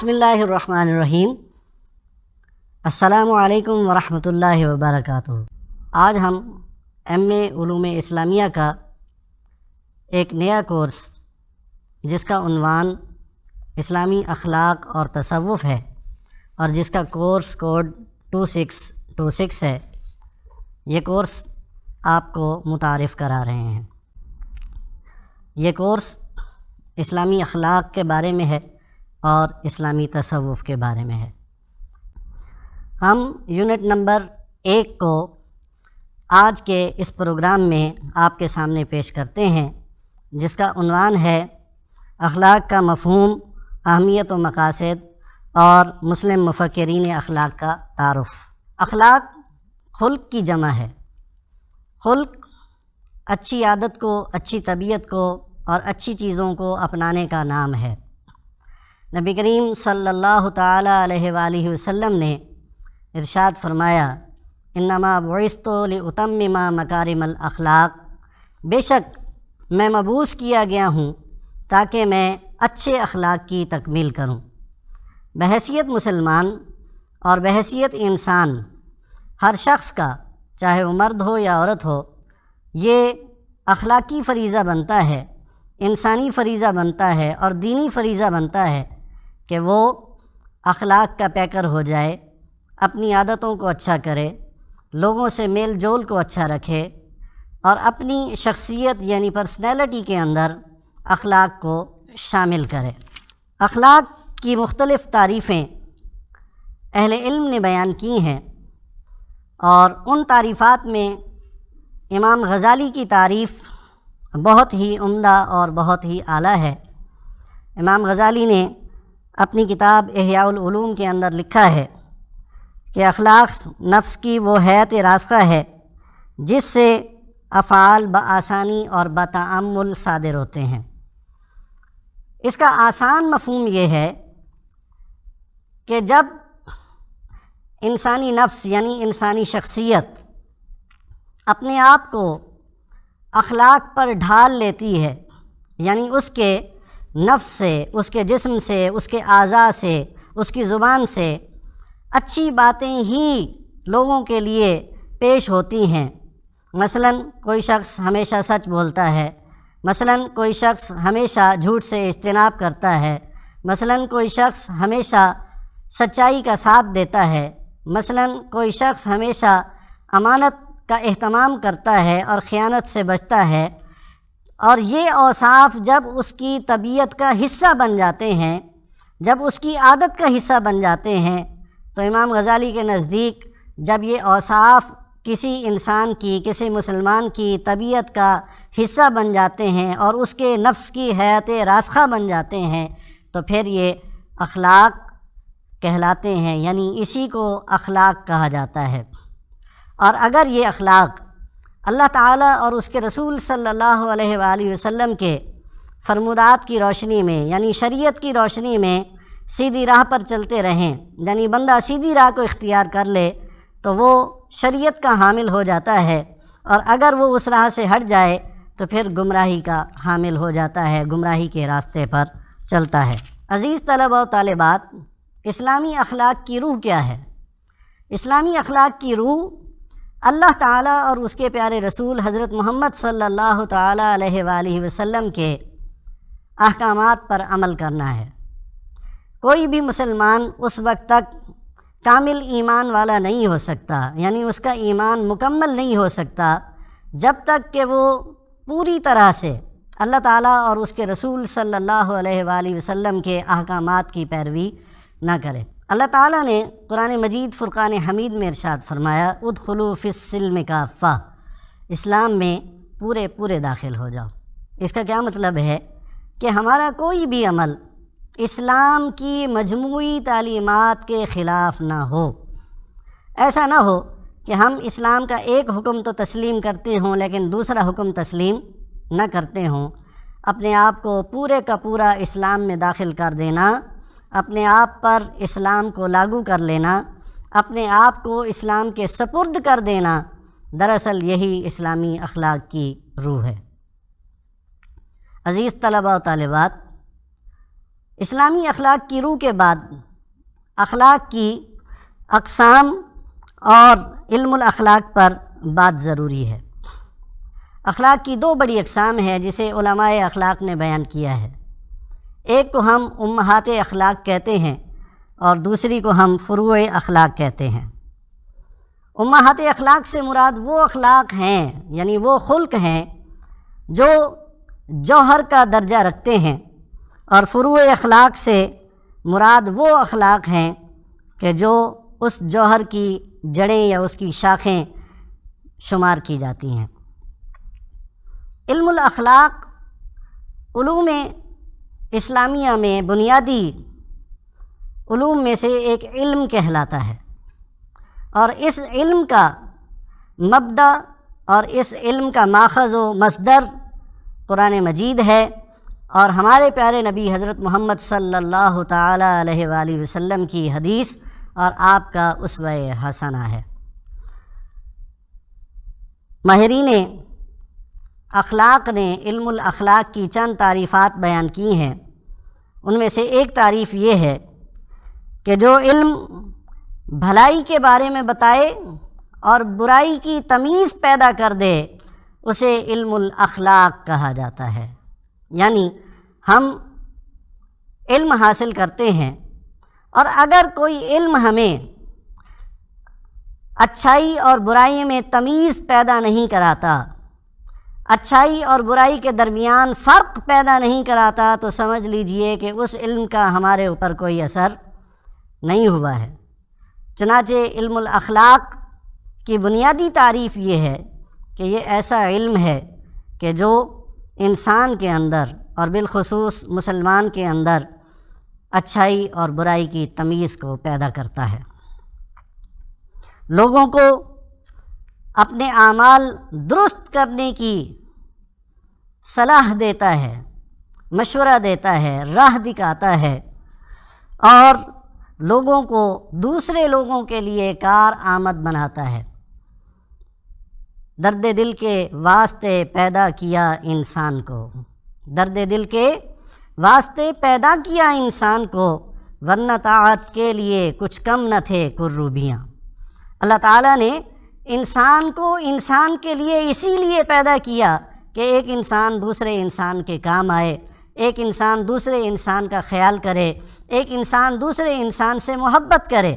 بسم اللہ الرحمن الرحیم۔ السلام علیکم ورحمۃ اللہ وبرکاتہ۔ آج ہم ایم اے علوم اسلامیہ کا ایک نیا کورس جس کا عنوان اسلامی اخلاق اور تصوف ہے اور جس کا کورس کوڈ 2626 ہے، یہ کورس آپ کو متعارف کرا رہے ہیں۔ یہ کورس اسلامی اخلاق کے بارے میں ہے اور اسلامی تصوف کے بارے میں ہے۔ ہم یونٹ نمبر 1 کو آج کے اس پروگرام میں آپ کے سامنے پیش کرتے ہیں، جس کا عنوان ہے اخلاق کا مفہوم، اہمیت و مقاصد اور مسلم مفکرین اخلاق کا تعارف۔ اخلاق خلق کی جمع ہے۔ خلق اچھی عادت کو، اچھی طبیعت کو اور اچھی چیزوں کو اپنانے کا نام ہے۔ نبی کریم صلی اللہ تعالیٰ علیہ وآلہ وسلم نے ارشاد فرمایا، انما بعثت لأتمم مکارم الاخلاق، بے شک میں مبعوث کیا گیا ہوں تاکہ میں اچھے اخلاق کی تکمیل کروں۔ بحیثیت مسلمان اور بحیثیت انسان، ہر شخص کا، چاہے وہ مرد ہو یا عورت ہو، یہ اخلاقی فریضہ بنتا ہے، انسانی فریضہ بنتا ہے اور دینی فریضہ بنتا ہے کہ وہ اخلاق کا پیکر ہو جائے، اپنی عادتوں کو اچھا کرے، لوگوں سے میل جول کو اچھا رکھے اور اپنی شخصیت یعنی پرسنالٹی کے اندر اخلاق کو شامل کرے۔ اخلاق کی مختلف تعریفیں اہل علم نے بیان کی ہیں اور ان تعریفات میں امام غزالی کی تعریف بہت ہی عمدہ اور بہت ہی اعلیٰ ہے۔ امام غزالی نے اپنی کتاب احیاء العلوم کے اندر لکھا ہے کہ اخلاق نفس کی وہ حیات راسخہ ہے جس سے افعال بآسانی اور بتأمل صادر ہوتے ہیں۔ اس کا آسان مفہوم یہ ہے کہ جب انسانی نفس یعنی انسانی شخصیت اپنے آپ کو اخلاق پر ڈھال لیتی ہے، یعنی اس کے نفس سے، اس کے جسم سے، اس کے اعضاء سے، اس کی زبان سے اچھی باتیں ہی لوگوں کے لیے پیش ہوتی ہیں۔ مثلا کوئی شخص ہمیشہ سچ بولتا ہے، مثلا کوئی شخص ہمیشہ جھوٹ سے اجتناب کرتا ہے، مثلا کوئی شخص ہمیشہ سچائی کا ساتھ دیتا ہے، مثلا کوئی شخص ہمیشہ امانت کا اہتمام کرتا ہے اور خیانت سے بچتا ہے، اور یہ اوصاف جب اس کی طبیعت کا حصہ بن جاتے ہیں، جب اس کی عادت کا حصہ بن جاتے ہیں، تو امام غزالی کے نزدیک جب یہ اوصاف کسی انسان کی، کسی مسلمان کی طبیعت کا حصہ بن جاتے ہیں اور اس کے نفس کی حیات راسخہ بن جاتے ہیں، تو پھر یہ اخلاق کہلاتے ہیں، یعنی اسی کو اخلاق کہا جاتا ہے۔ اور اگر یہ اخلاق اللہ تعالیٰ اور اس کے رسول صلی اللہ علیہ وآلہ وسلم کے فرمودات کی روشنی میں، یعنی شریعت کی روشنی میں سیدھی راہ پر چلتے رہیں، یعنی بندہ سیدھی راہ کو اختیار کر لے تو وہ شریعت کا حامل ہو جاتا ہے، اور اگر وہ اس راہ سے ہٹ جائے تو پھر گمراہی کا حامل ہو جاتا ہے، گمراہی کے راستے پر چلتا ہے۔ عزیز طلبہ و طالبات، اسلامی اخلاق کی روح کیا ہے؟ اسلامی اخلاق کی روح اللہ تعالیٰ اور اس کے پیارے رسول حضرت محمد صلی اللہ تعالیٰ علیہ وآلہ وسلم کے احکامات پر عمل کرنا ہے۔ کوئی بھی مسلمان اس وقت تک کامل ایمان والا نہیں ہو سکتا، یعنی اس کا ایمان مکمل نہیں ہو سکتا جب تک کہ وہ پوری طرح سے اللہ تعالیٰ اور اس کے رسول صلی اللہ علیہ وآلہ وسلم کے احکامات کی پیروی نہ کرے۔ اللہ تعالیٰ نے قرآن مجید فرقان حمید میں ارشاد فرمایا، ادخلوا فی السلم کافہ، اسلام میں پورے داخل ہو جاؤ۔ اس کا کیا مطلب ہے کہ ہمارا کوئی بھی عمل اسلام کی مجموعی تعلیمات کے خلاف نہ ہو۔ ایسا نہ ہو کہ ہم اسلام کا ایک حکم تو تسلیم کرتے ہوں لیکن دوسرا حکم تسلیم نہ کرتے ہوں۔ اپنے آپ کو پورے کا پورا اسلام میں داخل کر دینا، اپنے آپ پر اسلام کو لاگو کر لینا، اپنے آپ کو اسلام کے سپرد کر دینا، دراصل یہی اسلامی اخلاق کی روح ہے۔ عزیز طلبہ و طالبات، اسلامی اخلاق کی روح کے بعد اخلاق کی اقسام اور علم الاخلاق پر بات ضروری ہے۔ اخلاق کی دو بڑی اقسام ہیں جسے علماء اخلاق نے بیان کیا ہے۔ ایک کو ہم امہات اخلاق کہتے ہیں اور دوسری کو ہم فروع اخلاق کہتے ہیں۔ امہات اخلاق سے مراد وہ اخلاق ہیں، یعنی وہ خلق ہیں جو جوہر کا درجہ رکھتے ہیں، اور فروع اخلاق سے مراد وہ اخلاق ہیں کہ جو اس جوہر کی جڑیں یا اس کی شاخیں شمار کی جاتی ہیں۔ علم الاخلاق علوم اسلامیہ میں بنیادی علوم میں سے ایک علم کہلاتا ہے، اور اس علم کا مبدا اور اس علم کا ماخذ و مصدر قرآن مجید ہے، اور ہمارے پیارے نبی حضرت محمد صلی اللہ تعالی علیہ وآلہ وسلم کی حدیث اور آپ کا اسوہ حسنہ ہے۔ ماہرین اخلاق نے علم الاخلاق کی چند تعریفات بیان کی ہیں۔ ان میں سے ایک تعریف یہ ہے کہ جو علم بھلائی کے بارے میں بتائے اور برائی کی تمیز پیدا کر دے اسے علم الاخلاق کہا جاتا ہے۔ یعنی ہم علم حاصل کرتے ہیں، اور اگر کوئی علم ہمیں اچھائی اور برائی میں تمیز پیدا نہیں کراتا، اچھائی اور برائی کے درمیان فرق پیدا نہیں کراتا، تو سمجھ لیجئے کہ اس علم کا ہمارے اوپر کوئی اثر نہیں ہوا ہے۔ چنانچہ علم الاخلاق کی بنیادی تعریف یہ ہے کہ یہ ایسا علم ہے کہ جو انسان کے اندر اور بالخصوص مسلمان کے اندر اچھائی اور برائی کی تمیز کو پیدا کرتا ہے، لوگوں کو اپنے اعمال درست کرنے کی صلاح دیتا ہے، مشورہ دیتا ہے، راہ دکھاتا ہے، اور لوگوں کو دوسرے لوگوں کے لیے کار آمد بناتا ہے۔ درد دل کے واسطے پیدا کیا انسان کو، درد دل کے واسطے پیدا کیا انسان کو، ورنہ طاعت کے لیے کچھ کم نہ تھے کروبیاں۔ اللہ تعالیٰ نے انسان کو انسان کے لیے اسی لیے پیدا کیا کہ ایک انسان دوسرے انسان کے کام آئے، ایک انسان دوسرے انسان کا خیال کرے، ایک انسان دوسرے انسان سے محبت کرے،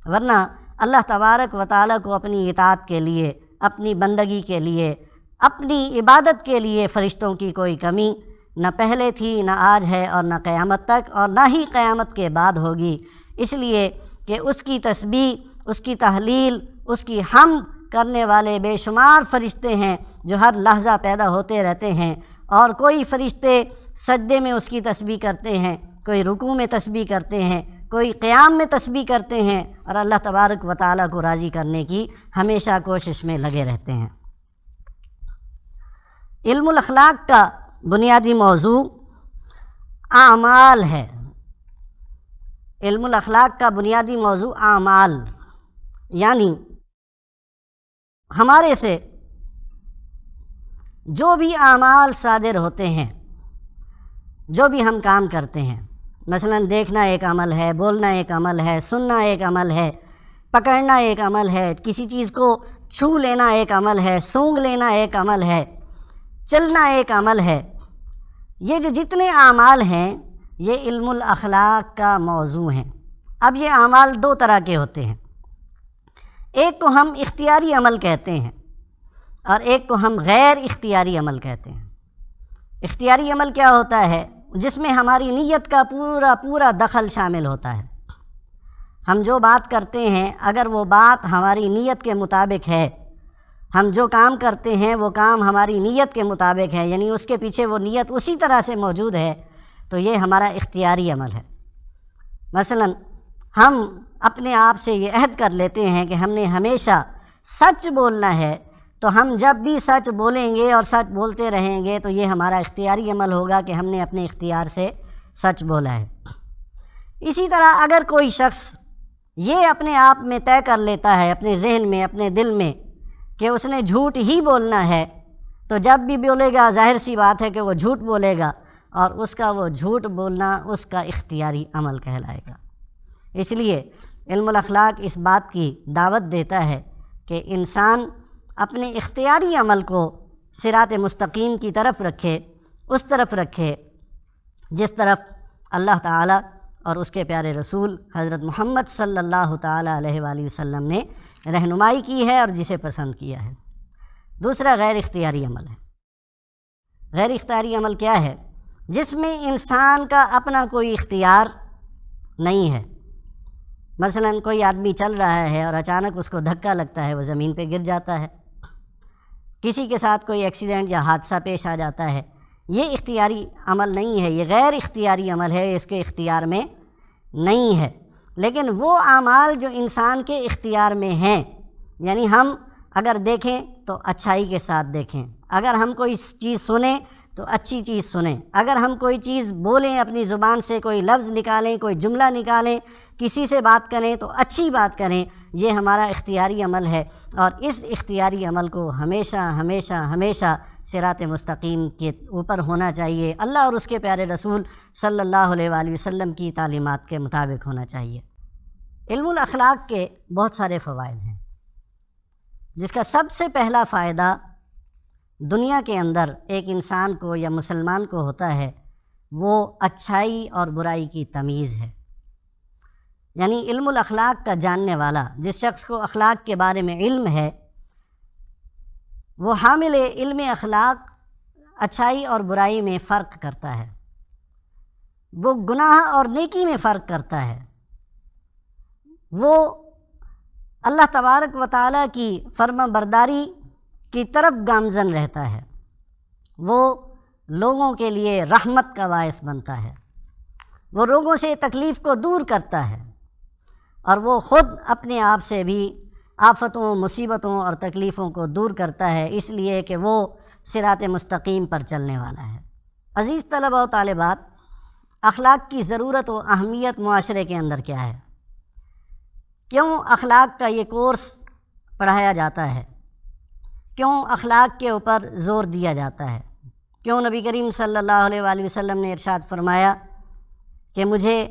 ورنہ اللہ تبارک و تعالیٰ کو اپنی اطاعت کے لیے، اپنی بندگی کے لیے، اپنی عبادت کے لیے فرشتوں کی کوئی کمی نہ پہلے تھی، نہ آج ہے، اور نہ قیامت تک، اور نہ ہی قیامت کے بعد ہوگی، اس لیے کہ اس کی تسبیح، اس کی تحلیل، اس کی حمد کرنے والے بے شمار فرشتے ہیں جو ہر لحظہ پیدا ہوتے رہتے ہیں، اور کوئی فرشتے سجدے میں اس کی تسبیح کرتے ہیں، کوئی رکوع میں تسبیح کرتے ہیں، کوئی قیام میں تسبیح کرتے ہیں، اور اللہ تبارک و تعالیٰ کو راضی کرنے کی ہمیشہ کوشش میں لگے رہتے ہیں۔ علم الاخلاق کا بنیادی موضوع اعمال ہے۔ علم الاخلاق کا بنیادی موضوع اعمال، یعنی ہمارے سے جو بھی اعمال صادر ہوتے ہیں، جو بھی ہم کام کرتے ہیں، مثلا دیکھنا ایک عمل ہے، بولنا ایک عمل ہے، سننا ایک عمل ہے، پکڑنا ایک عمل ہے، کسی چیز کو چھو لینا ایک عمل ہے، سونگھ لینا ایک عمل ہے، چلنا ایک عمل ہے۔ یہ جو جتنے اعمال ہیں یہ علم الاخلاق کا موضوع ہیں۔ اب یہ اعمال دو طرح کے ہوتے ہیں، ایک کو ہم اختیاری عمل کہتے ہیں اور ایک کو ہم غیر اختیاری عمل کہتے ہیں۔ اختیاری عمل کیا ہوتا ہے؟ جس میں ہماری نیت کا پورا دخل شامل ہوتا ہے۔ ہم جو بات کرتے ہیں اگر وہ بات ہماری نیت کے مطابق ہے، ہم جو کام کرتے ہیں وہ کام ہماری نیت کے مطابق ہے، یعنی اس کے پیچھے وہ نیت اسی طرح سے موجود ہے، تو یہ ہمارا اختیاری عمل ہے۔ مثلا ہم اپنے آپ سے یہ عہد کر لیتے ہیں کہ ہم نے ہمیشہ سچ بولنا ہے، تو ہم جب بھی سچ بولیں گے اور سچ بولتے رہیں گے تو یہ ہمارا اختیاری عمل ہوگا کہ ہم نے اپنے اختیار سے سچ بولا ہے۔ اسی طرح اگر کوئی شخص یہ اپنے آپ میں طے کر لیتا ہے، اپنے ذہن میں، اپنے دل میں، کہ اس نے جھوٹ ہی بولنا ہے، تو جب بھی بولے گا ظاہر سی بات ہے کہ وہ جھوٹ بولے گا، اور اس کا وہ جھوٹ بولنا اس کا اختیاری عمل کہلائے گا۔ اس لیے علم الاخلاق اس بات کی دعوت دیتا ہے کہ انسان اپنے اختیاری عمل کو صراط مستقیم کی طرف رکھے، اس طرف رکھے جس طرف اللہ تعالیٰ اور اس کے پیارے رسول حضرت محمد صلی اللہ تعالیٰ علیہ وآلہ وسلم نے رہنمائی کی ہے اور جسے پسند کیا ہے۔ دوسرا غیر اختیاری عمل ہے۔ غیر اختیاری عمل کیا ہے؟ جس میں انسان کا اپنا کوئی اختیار نہیں ہے۔ مثلا کوئی آدمی چل رہا ہے اور اچانک اس کو دھکا لگتا ہے، وہ زمین پہ گر جاتا ہے، کسی کے ساتھ کوئی ایکسیڈنٹ یا حادثہ پیش آ جاتا ہے، یہ اختیاری عمل نہیں ہے، یہ غیر اختیاری عمل ہے، اس کے اختیار میں نہیں ہے۔ لیکن وہ اعمال جو انسان کے اختیار میں ہیں، یعنی ہم اگر دیکھیں تو اچھائی کے ساتھ دیکھیں، اگر ہم کوئی چیز سنیں تو اچھی چیز سنیں، اگر ہم کوئی چیز بولیں، اپنی زبان سے کوئی لفظ نکالیں، کوئی جملہ نکالیں، کسی سے بات کریں تو اچھی بات کریں، یہ ہمارا اختیاری عمل ہے، اور اس اختیاری عمل کو ہمیشہ ہمیشہ ہمیشہ صراط مستقیم کے اوپر ہونا چاہیے، اللہ اور اس کے پیارے رسول صلی اللہ علیہ وآلہ وسلم کی تعلیمات کے مطابق ہونا چاہیے۔ علم الاخلاق کے بہت سارے فوائد ہیں، جس کا سب سے پہلا فائدہ دنیا کے اندر ایک انسان کو یا مسلمان کو ہوتا ہے، وہ اچھائی اور برائی کی تمیز ہے۔ یعنی علم الاخلاق کا جاننے والا، جس شخص کو اخلاق کے بارے میں علم ہے، وہ حامل علم اخلاق اچھائی اور برائی میں فرق کرتا ہے، وہ گناہ اور نیکی میں فرق کرتا ہے، وہ اللہ تبارک و تعالیٰ کی فرما برداری کی طرف گامزن رہتا ہے، وہ لوگوں کے لیے رحمت کا باعث بنتا ہے، وہ لوگوں سے تکلیف کو دور کرتا ہے، اور وہ خود اپنے آپ سے بھی آفتوں، مصیبتوں اور تکلیفوں کو دور کرتا ہے، اس لیے کہ وہ صراط مستقیم پر چلنے والا ہے۔ عزیز طلباء و طالبات، اخلاق کی ضرورت و اہمیت معاشرے کے اندر کیا ہے؟ کیوں اخلاق کا یہ کورس پڑھایا جاتا ہے؟ کیوں اخلاق کے اوپر زور دیا جاتا ہے؟ کیوں نبی کریم صلی اللہ علیہ وآلہ وسلم نے ارشاد فرمایا کہ مجھے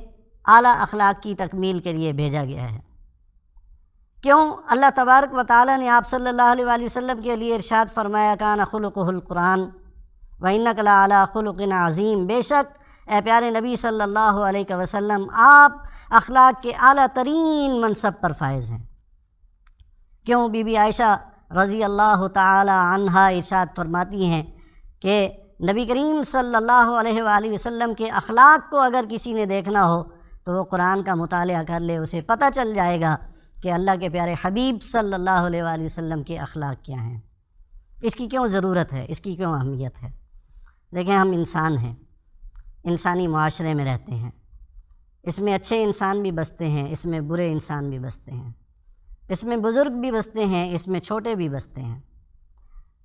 اعلیٰ اخلاق کی تکمیل کے لیے بھیجا گیا ہے؟ کیوں اللہ تبارک و تعالیٰ نے آپ صلی اللہ علیہ وآلہ وسلم کے لیے ارشاد فرمایا کان خلقہ القرآن وَإِنَّكَ لَعَلَىٰ خُلُقٍ عَظِيمٍ، بے شک اے پیارے نبی صلی اللہ علیہ وسلم آپ اخلاق کے اعلیٰ ترین منصب پر فائز ہیں۔ کیوں بی بی عائشہ رضی اللہ تعالی عنہا ارشاد فرماتی ہیں کہ نبی کریم صلی اللہ علیہ وآلہ وسلم کے اخلاق کو اگر کسی نے دیکھنا ہو تو وہ قرآن کا مطالعہ کر لے، اسے پتہ چل جائے گا کہ اللہ کے پیارے حبیب صلی اللہ علیہ وآلہ وسلم کے اخلاق کیا ہیں۔ اس کی کیوں ضرورت ہے، اس کی کیوں اہمیت ہے؟ دیکھیں، ہم انسان ہیں، انسانی معاشرے میں رہتے ہیں، اس میں اچھے انسان بھی بستے ہیں، اس میں برے انسان بھی بستے ہیں، اس میں بزرگ بھی بستے ہیں، اس میں چھوٹے بھی بستے ہیں۔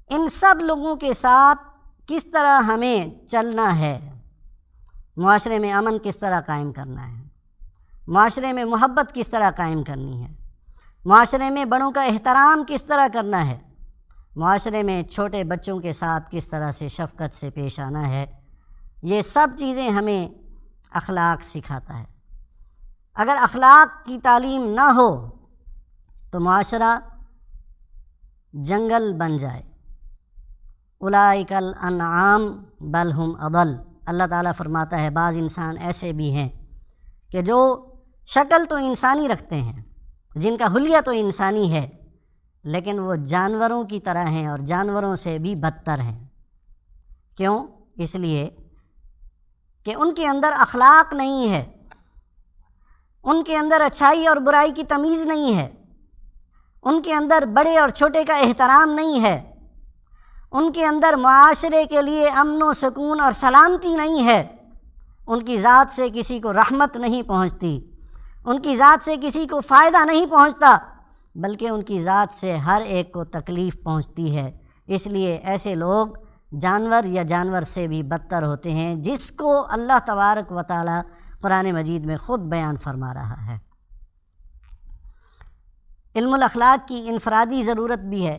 ان سب لوگوں کے ساتھ کس طرح ہمیں چلنا ہے، معاشرے میں امن کس طرح قائم کرنا ہے، معاشرے میں محبت کس طرح قائم کرنی ہے، معاشرے میں بڑوں کا احترام کس طرح کرنا ہے، معاشرے میں چھوٹے بچوں کے ساتھ کس طرح سے شفقت سے پیش آنا ہے، یہ سب چیزیں ہمیں اخلاق سکھاتا ہے۔ اگر اخلاق کی تعلیم نہ ہو تو معاشرہ جنگل بن جائے۔ اولئک الانعام بل ہم اضل، اللہ تعالیٰ فرماتا ہے بعض انسان ایسے بھی ہیں کہ جو شکل تو انسانی رکھتے ہیں، جن کا حلیہ تو انسانی ہے، لیکن وہ جانوروں کی طرح ہیں اور جانوروں سے بھی بدتر ہیں۔ کیوں؟ اس لیے کہ ان کے اندر اخلاق نہیں ہے، ان کے اندر اچھائی اور برائی کی تمیز نہیں ہے، ان کے اندر بڑے اور چھوٹے کا احترام نہیں ہے، ان کے اندر معاشرے کے لیے امن و سکون اور سلامتی نہیں ہے، ان کی ذات سے کسی کو رحمت نہیں پہنچتی، ان کی ذات سے کسی کو فائدہ نہیں پہنچتا، بلکہ ان کی ذات سے ہر ایک کو تکلیف پہنچتی ہے۔ اس لیے ایسے لوگ جانور یا جانور سے بھی بدتر ہوتے ہیں، جس کو اللہ تبارک و تعالی قرآن مجید میں خود بیان فرما رہا ہے۔ علم الاخلاق کی انفرادی ضرورت بھی ہے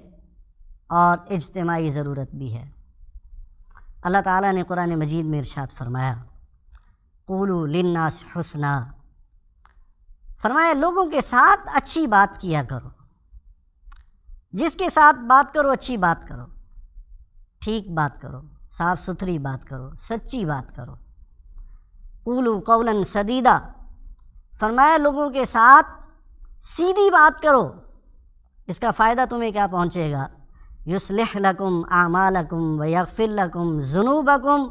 اور اجتماعی ضرورت بھی ہے۔ اللہ تعالیٰ نے قرآن مجید میں ارشاد فرمایا قولوا للناس حسنا، فرمایا لوگوں کے ساتھ اچھی بات کیا کرو، جس کے ساتھ بات کرو اچھی بات کرو، ٹھیک بات کرو، صاف ستھری بات کرو، سچی بات کرو۔ قولوا قولا سدیدا، فرمایا لوگوں کے ساتھ سیدھی بات کرو، اس کا فائدہ تمہیں کیا پہنچے گا؟ یصلح لکم اعمالکم ویغفر لکم ذنوبکم،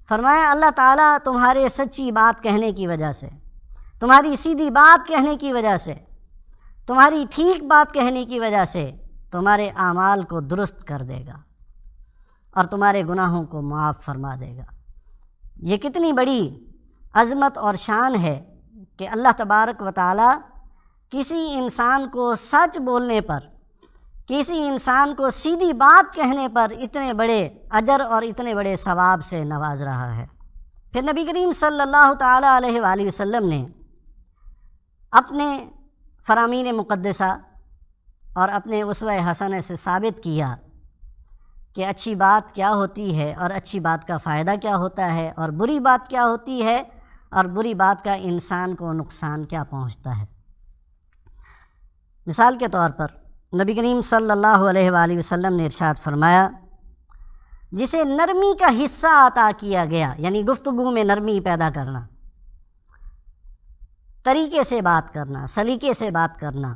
فرمایا اللہ تعالیٰ تمہارے سچی بات کہنے کی وجہ سے، تمہاری سیدھی بات کہنے کی وجہ سے، تمہاری ٹھیک بات کہنے کی وجہ سے تمہارے اعمال کو درست کر دے گا اور تمہارے گناہوں کو معاف فرما دے گا۔ یہ کتنی بڑی عظمت اور شان ہے کہ اللہ تبارک و تعالیٰ کسی انسان کو سچ بولنے پر، کسی انسان کو سیدھی بات کہنے پر اتنے بڑے اجر اور اتنے بڑے ثواب سے نواز رہا ہے۔ پھر نبی کریم صلی اللہ تعالیٰ علیہ وآلہ وسلم نے اپنے فرامین مقدسہ اور اپنے اسوہ حسنہ سے ثابت کیا کہ اچھی بات کیا ہوتی ہے اور اچھی بات کا فائدہ کیا ہوتا ہے اور بری بات کیا ہوتی ہے اور بری بات کا انسان کو نقصان کیا پہنچتا ہے۔ مثال کے طور پر نبی کریم صلی اللہ علیہ وآلہ وسلم نے ارشاد فرمایا جسے نرمی کا حصہ عطا کیا گیا، یعنی گفتگو میں نرمی پیدا کرنا، طریقے سے بات کرنا، سلیقے سے بات کرنا،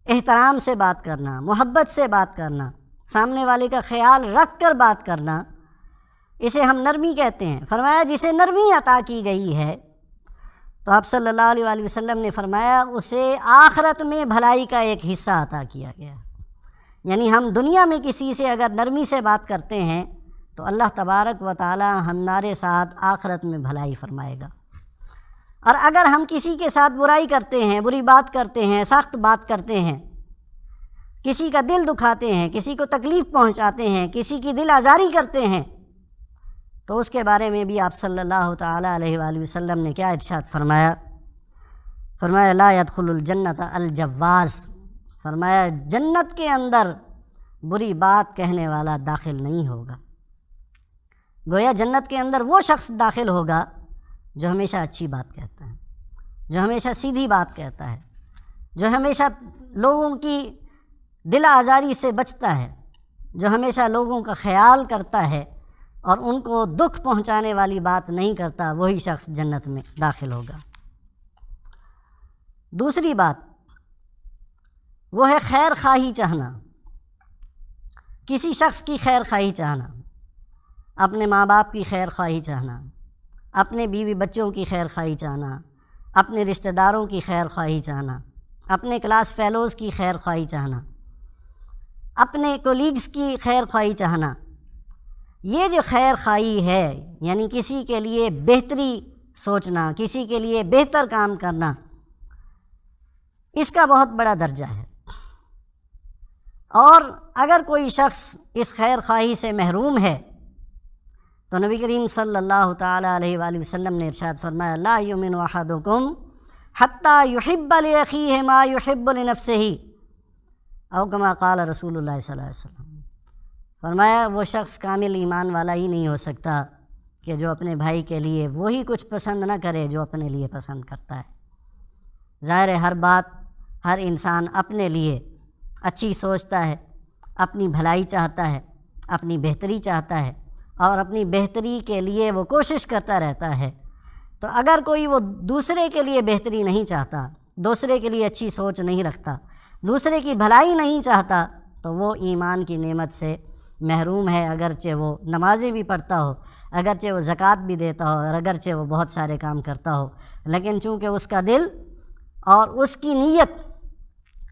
احترام سے بات کرنا، محبت سے بات کرنا، سامنے والے کا خیال رکھ کر بات کرنا، اسے ہم نرمی کہتے ہیں۔ فرمایا جسے نرمی عطا کی گئی ہے تو آپ صلی اللہ علیہ وآلہ وسلم نے فرمایا اسے آخرت میں بھلائی کا ایک حصہ عطا کیا گیا۔ یعنی ہم دنیا میں کسی سے اگر نرمی سے بات کرتے ہیں تو اللہ تبارک و تعالی ہمارے ساتھ آخرت میں بھلائی فرمائے گا، اور اگر ہم کسی کے ساتھ برائی کرتے ہیں، بری بات کرتے ہیں، سخت بات کرتے ہیں، کسی کا دل دکھاتے ہیں، کسی کو تکلیف پہنچاتے ہیں، کسی کی دل آزاری کرتے ہیں، تو اس کے بارے میں بھی آپ صلی اللہ تعالیٰ علیہ وآلہ وسلم نے کیا ارشاد فرمایا؟ فرمایا لا يدخل الجنت الجواز، فرمایا جنت کے اندر بری بات کہنے والا داخل نہیں ہوگا۔ گویا جنت کے اندر وہ شخص داخل ہوگا جو ہمیشہ اچھی بات کہتا ہے، جو ہمیشہ سیدھی بات کہتا ہے، جو ہمیشہ لوگوں کی دل آزاری سے بچتا ہے، جو ہمیشہ لوگوں کا خیال کرتا ہے اور ان کو دکھ پہنچانے والی بات نہیں کرتا، وہی شخص جنت میں داخل ہوگا۔ دوسری بات وہ ہے خیر خواہی چاہنا، کسی شخص کی خیر خواہی چاہنا، اپنے ماں باپ کی خیر خواہی چاہنا، اپنے بیوی بچوں کی خیر خواہی چاہنا، اپنے رشتہ داروں کی خیر خواہی چاہنا، اپنے کلاس فیلوز کی خیر خواہی چاہنا، اپنے کولیگز کی خیر خواہی چاہنا، یہ جو خیر خواہی ہے یعنی کسی کے لیے بہتری سوچنا، کسی کے لیے بہتر کام کرنا، اس کا بہت بڑا درجہ ہے۔ اور اگر کوئی شخص اس خیر خواہی سے محروم ہے تو نبی کریم صلی اللہ تعالیٰ علیہ وآلہ وسلم نے ارشاد فرمایا لا یؤمن احدکم حتی یحب لاخیہ ما یحب لنفسہ، او کما قال رسول اللہ صلی اللہ علیہ وسلم۔ فرمایا وہ شخص کامل ایمان والا ہی نہیں ہو سکتا کہ جو اپنے بھائی کے لیے وہی کچھ پسند نہ کرے جو اپنے لیے پسند کرتا ہے۔ ظاہر ہے ہر بات، ہر انسان اپنے لیے اچھی سوچتا ہے، اپنی بھلائی چاہتا ہے، اپنی بہتری چاہتا ہے، اور اپنی بہتری کے لیے وہ کوشش کرتا رہتا ہے۔ تو اگر کوئی وہ دوسرے کے لیے بہتری نہیں چاہتا، دوسرے کے لیے اچھی سوچ نہیں رکھتا، دوسرے کی بھلائی نہیں چاہتا، تو وہ ایمان کی نعمت سے محروم ہے، اگرچہ وہ نمازیں بھی پڑھتا ہو، اگرچہ وہ زکوٰۃ بھی دیتا ہو، اور اگرچہ وہ بہت سارے کام کرتا ہو، لیکن چونکہ اس کا دل اور اس کی نیت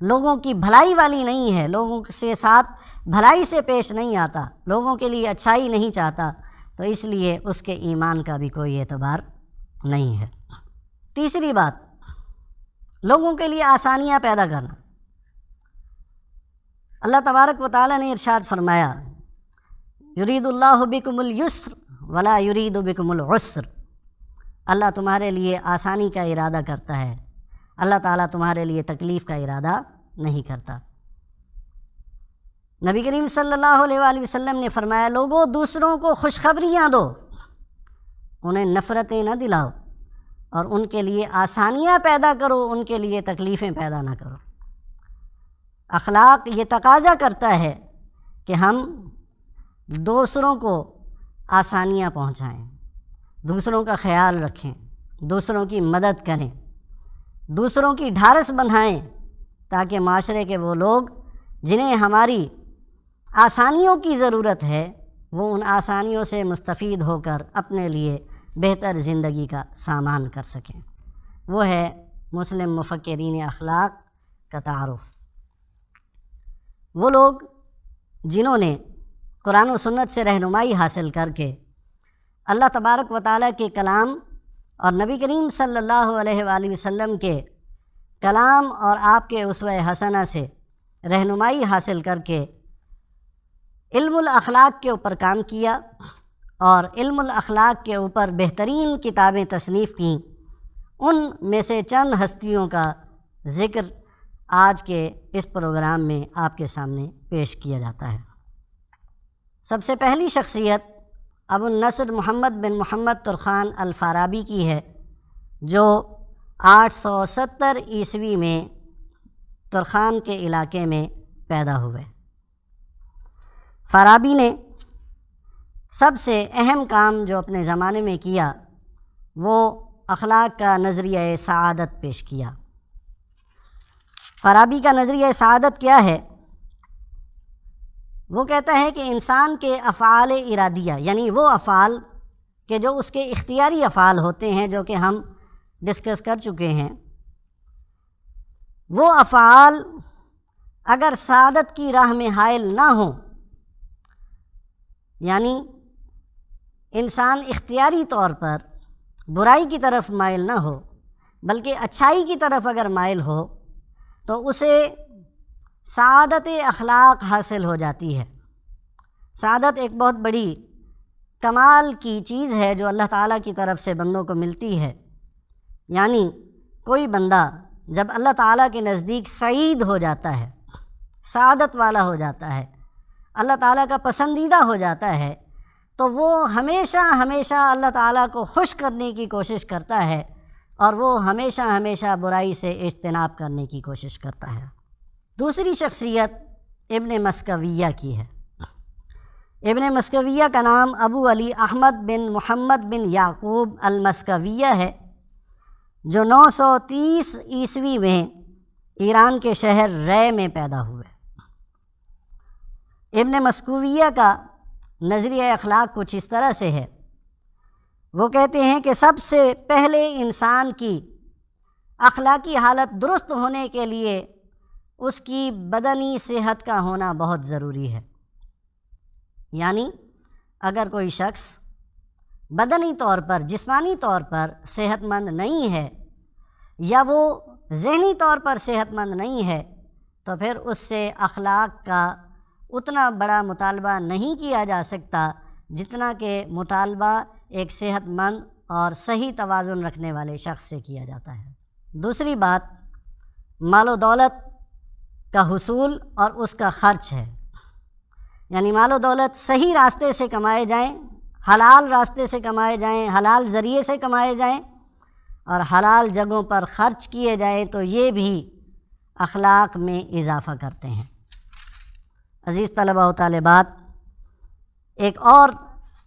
لوگوں کی بھلائی والی نہیں ہے، لوگوں سے ساتھ بھلائی سے پیش نہیں آتا، لوگوں کے لیے اچھائی نہیں چاہتا، تو اس لیے اس کے ایمان کا بھی کوئی اعتبار نہیں ہے۔ تیسری بات، لوگوں کے لیے آسانیاں پیدا کرنا۔ اللہ تبارک و تعالیٰ نے ارشاد فرمایا یرید اللہ بکم الیسر ولا یرید بکم العسر، اللہ تمہارے لیے آسانی کا ارادہ کرتا ہے، اللہ تعالیٰ تمہارے لیے تکلیف کا ارادہ نہیں کرتا۔ نبی کریم صلی اللہ علیہ وآلہ وسلم نے فرمایا لوگوں دوسروں کو خوشخبریاں دو، انہیں نفرتیں نہ دلاؤ، اور ان کے لیے آسانیاں پیدا کرو، ان کے لیے تکلیفیں پیدا نہ کرو۔ اخلاق یہ تقاضا کرتا ہے کہ ہم دوسروں کو آسانیاں پہنچائیں، دوسروں کا خیال رکھیں، دوسروں کی مدد کریں، دوسروں کی ڈھارس بندھائیں، تاکہ معاشرے کے وہ لوگ جنہیں ہماری آسانیوں کی ضرورت ہے وہ ان آسانیوں سے مستفید ہو کر اپنے لیے بہتر زندگی کا سامان کر سکیں۔ وہ ہے مسلم مفکرین اخلاق کا تعارف۔ وہ لوگ جنہوں نے قرآن و سنت سے رہنمائی حاصل کر کے اللہ تبارک و تعالیٰ کے کلام اور نبی کریم صلی اللہ علیہ وآلہ وسلم کے کلام اور آپ کے اسوہ حسنہ سے رہنمائی حاصل کر کے علم الاخلاق کے اوپر کام کیا اور علم الاخلاق کے اوپر بہترین کتابیں تصنیف کیں، ان میں سے چند ہستیوں کا ذکر آج کے اس پروگرام میں آپ کے سامنے پیش کیا جاتا ہے۔ سب سے پہلی شخصیت ابو النصر محمد بن محمد ترخان الفارابی کی ہے، جو 870 عیسوی میں ترخان کے علاقے میں پیدا ہوئے۔ فارابی نے سب سے اہم کام جو اپنے زمانے میں کیا وہ اخلاق کا نظریہ سعادت پیش کیا۔ فارابی کا نظریہ سعادت کیا ہے؟ وہ کہتا ہے کہ انسان کے افعال ارادیہ، یعنی وہ افعال کہ جو اس کے اختیاری افعال ہوتے ہیں، جو کہ ہم ڈسکس کر چکے ہیں، وہ افعال اگر سعادت کی راہ میں حائل نہ ہوں، یعنی انسان اختیاری طور پر برائی کی طرف مائل نہ ہو بلکہ اچھائی کی طرف اگر مائل ہو تو اسے سعادت اخلاق حاصل ہو جاتی ہے۔ سعادت ایک بہت بڑی کمال کی چیز ہے جو اللہ تعالیٰ کی طرف سے بندوں کو ملتی ہے، یعنی کوئی بندہ جب اللہ تعالیٰ کے نزدیک سعید ہو جاتا ہے، سعادت والا ہو جاتا ہے، اللہ تعالیٰ کا پسندیدہ ہو جاتا ہے، تو وہ ہمیشہ ہمیشہ اللہ تعالیٰ کو خوش کرنے کی کوشش کرتا ہے اور وہ ہمیشہ ہمیشہ برائی سے اجتناب کرنے کی کوشش کرتا ہے۔ دوسری شخصیت ابن مسکویہ کی ہے۔ ابن مسکویہ کا نام ابو علی احمد بن محمد بن یعقوب المسکویہ ہے، جو 930 عیسوی میں ایران کے شہر رے میں پیدا ہوئے۔ ابن مسکویہ کا نظریہ اخلاق کچھ اس طرح سے ہے، وہ کہتے ہیں کہ سب سے پہلے انسان کی اخلاقی حالت درست ہونے کے لیے اس کی بدنی صحت کا ہونا بہت ضروری ہے، یعنی اگر کوئی شخص بدنی طور پر، جسمانی طور پر صحت مند نہیں ہے یا وہ ذہنی طور پر صحت مند نہیں ہے تو پھر اس سے اخلاق کا اتنا بڑا مطالبہ نہیں کیا جا سکتا جتنا کہ مطالبہ ایک صحت مند اور صحیح توازن رکھنے والے شخص سے کیا جاتا ہے۔ دوسری بات مال و دولت کا حصول اور اس کا خرچ ہے، یعنی مال و دولت صحیح راستے سے کمائے جائیں، حلال راستے سے کمائے جائیں، حلال ذریعے سے کمائے جائیں اور حلال جگہوں پر خرچ کیے جائیں، تو یہ بھی اخلاق میں اضافہ کرتے ہیں۔ عزیز طلباء و طالبات، ایک اور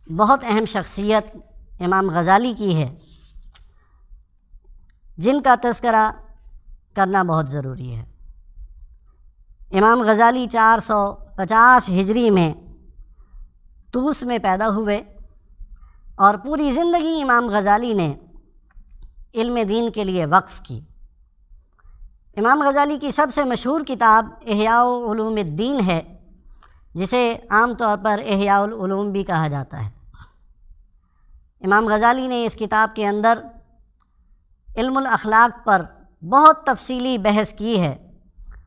بہت اہم شخصیت امام غزالی کی ہے، جن کا تذکرہ کرنا بہت ضروری ہے۔ امام غزالی 450 ہجری میں طوس میں پیدا ہوئے اور پوری زندگی امام غزالی نے علم دین کے لیے وقف کی۔ امام غزالی کی سب سے مشہور کتاب احیاء علوم الدین ہے، جسے عام طور پر احیاء العلوم بھی کہا جاتا ہے۔ امام غزالی نے اس کتاب کے اندر علم الاخلاق پر بہت تفصیلی بحث کی ہے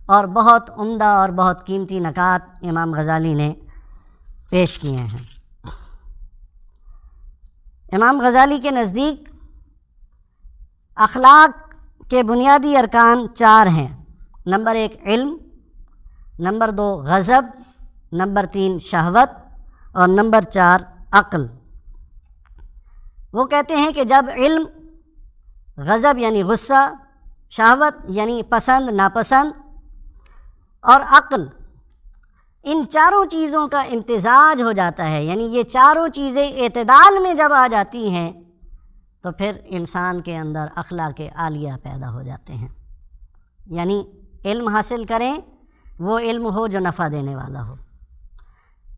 اور بہت عمدہ اور بہت قیمتی نکات امام غزالی نے پیش کیے ہیں۔ امام غزالی کے نزدیک اخلاق کے بنیادی ارکان 4 ہیں۔ نمبر 1 علم، نمبر 2 غضب، نمبر 3 شہوت اور نمبر 4 عقل۔ وہ کہتے ہیں کہ جب علم، غضب یعنی غصہ، شہوت یعنی پسند ناپسند، اور عقل، ان چاروں چیزوں کا امتزاج ہو جاتا ہے، یعنی یہ چاروں چیزیں اعتدال میں جب آ جاتی ہیں تو پھر انسان کے اندر اخلاق عالیہ پیدا ہو جاتے ہیں۔ یعنی علم حاصل کریں، وہ علم ہو جو نفع دینے والا ہو۔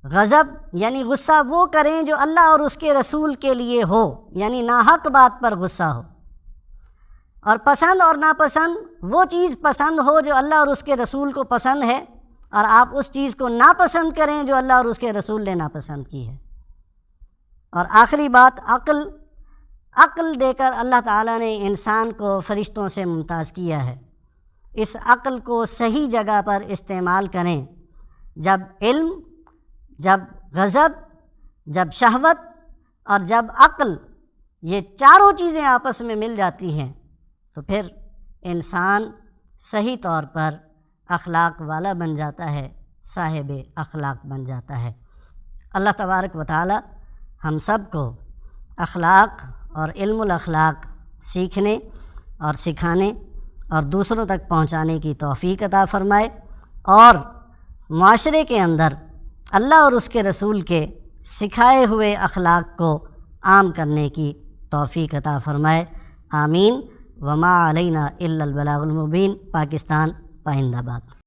غضب یعنی غصہ وہ کریں جو اللہ اور اس کے رسول کے لیے ہو، یعنی ناحق بات پر غصہ ہو۔ اور پسند اور ناپسند، وہ چیز پسند ہو جو اللہ اور اس کے رسول کو پسند ہے، اور آپ اس چیز کو ناپسند کریں جو اللہ اور اس کے رسول نے ناپسند کی ہے۔ اور آخری بات عقل۔ عقل دے کر اللہ تعالیٰ نے انسان کو فرشتوں سے ممتاز کیا ہے۔ اس عقل کو صحیح جگہ پر استعمال کریں۔ جب علم، جب غضب، جب شہوت اور جب عقل، یہ چاروں چیزیں آپس میں مل جاتی ہیں تو پھر انسان صحیح طور پر اخلاق والا بن جاتا ہے، صاحب اخلاق بن جاتا ہے۔ اللہ تبارک و تعالی ہم سب کو اخلاق اور علم الاخلاق سیکھنے اور سکھانے اور دوسروں تک پہنچانے کی توفیق عطا فرمائے، اور معاشرے کے اندر اللہ اور اس کے رسول کے سکھائے ہوئے اخلاق کو عام کرنے کی توفیق عطا فرمائے۔ آمین۔ وما علینا الا البلاغ المبین۔ پاکستان، پائند آباد۔